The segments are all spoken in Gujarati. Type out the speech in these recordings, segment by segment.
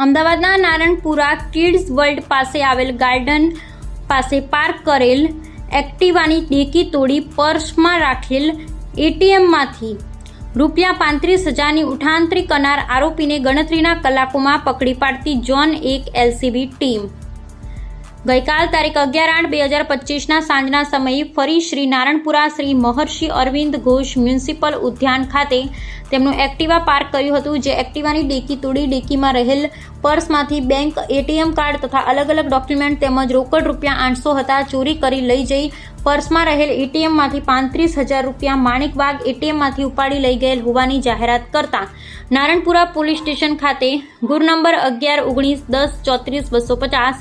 અમદાવાદના નારણપુરા કિડ્સ વર્લ્ડ પાસે આવેલ ગાર્ડન પાસે પાર્ક કરેલ એક્ટિવાની ડેકી તોડી પર્સમાં રાખેલ એટીએમમાંથી ₹35,000ની ઉઠાંતરી કરનાર આરોપીને ગણતરીના કલાકોમાં પકડી પાડતી ઝોન 1 એલસીબી ટીમ ગઈકાલ તારીખ 11/8/2025ના સાંજના સમયે ફરી શ્રી નારણપુરા શ્રી મહર્ષિ અરવિંદ ઘોષ મ્યુનિસિપલ ઉદ્યાન ખાતે તેમનું એક્ટિવા પાર્ક કર્યું હતું, જે એક્ટિવાની ડેકી તોડી ડેકીમાં રહેલ પર્સમાંથી બેંક એટીએમ કાર્ડ તથા અલગ અલગ ડોક્યુમેન્ટ તેમજ રોકડ ₹800 હતા ચોરી કરી લઈ જઈ પર્સમાં રહેલ એટીએમમાંથી ₹35,000 માણિક વાઘ એટીએમમાંથી ઉપાડી લઈ ગયેલ હોવાની જાહેરાત કરતા નારણપુરા પોલીસ સ્ટેશન ખાતે ગુર નંબર 11-19-10-34-250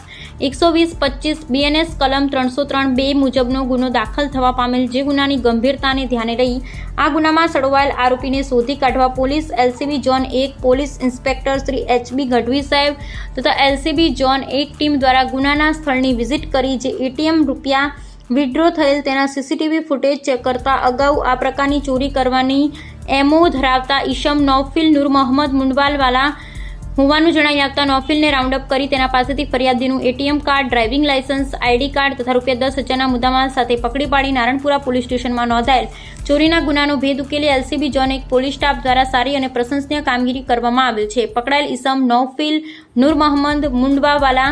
120-25 બીએનએસ કલમ 303(2) મુજબનો ગુનો દાખલ થવા પામેલ, જે ગુનાની ગંભીરતાને ધ્યાને લઈ આ ગુનામાં સડવાયેલ આરોપીને શોધી કાઢવા police LCB zone 1 police inspector Shri HB Gadhvi સાહેબ તથા એલસીબી ઝોન 1 ટીમ દ્વારા ગુનાના સ્થળની વિઝિટ કરી જે એટીએમ રૂપિયા વિડ્રો થયેલ તેના સીસીટીવી ફૂટેજ ચેક કરતા અગાઉ આ પ્રકારની ચોરી કરવાની એમઓ ધરાવતા ઈશમ નૌફિલ નૂર મોહમ્મદ મુંડવાલવાલા હોવાનું જણાવી આવતા નૌફિલને રાઉન્ડ અપ કરી તેના પાસેથી ફરિયાદીનું ATM card, driving licence, ID card તથા ₹10,000ના મુદ્દામાલ સાથે પકડી પાડી નારણપુરા પોલીસ સ્ટેશનમાં નોંધાયેલ ચોરીના ગુનાનો ભેદ ઉકેલી એલસીબી ઝોન 1 પોલીસ સ્ટાફ દ્વારા સારી અને પ્રશંસનીય કામગીરી કરવામાં આવેલ છે. પકડાયેલ ઈસમ નૌફિલ નૂર મોહમ્મદ મુંડવાવાલા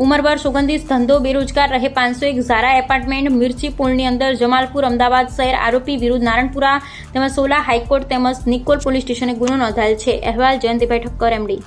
ઉંમર વર્ષ 29, ધંધો બેરોજગાર, રહે 501 ઝારા એપાર્ટમેન્ટ, મિર્ચી પુલની અંદર, જમાલપુર, અમદાવાદ શહેર. આરોપી વિરુદ્ધ નારણપુરા તેમજ સોલા હાઈકોર્ટ તેમજ નિકોલ પોલીસ સ્ટેશને ગુનો નોંધાયેલ છે. અહેવાલ જયંતિભાઈ ઠક્કર MD.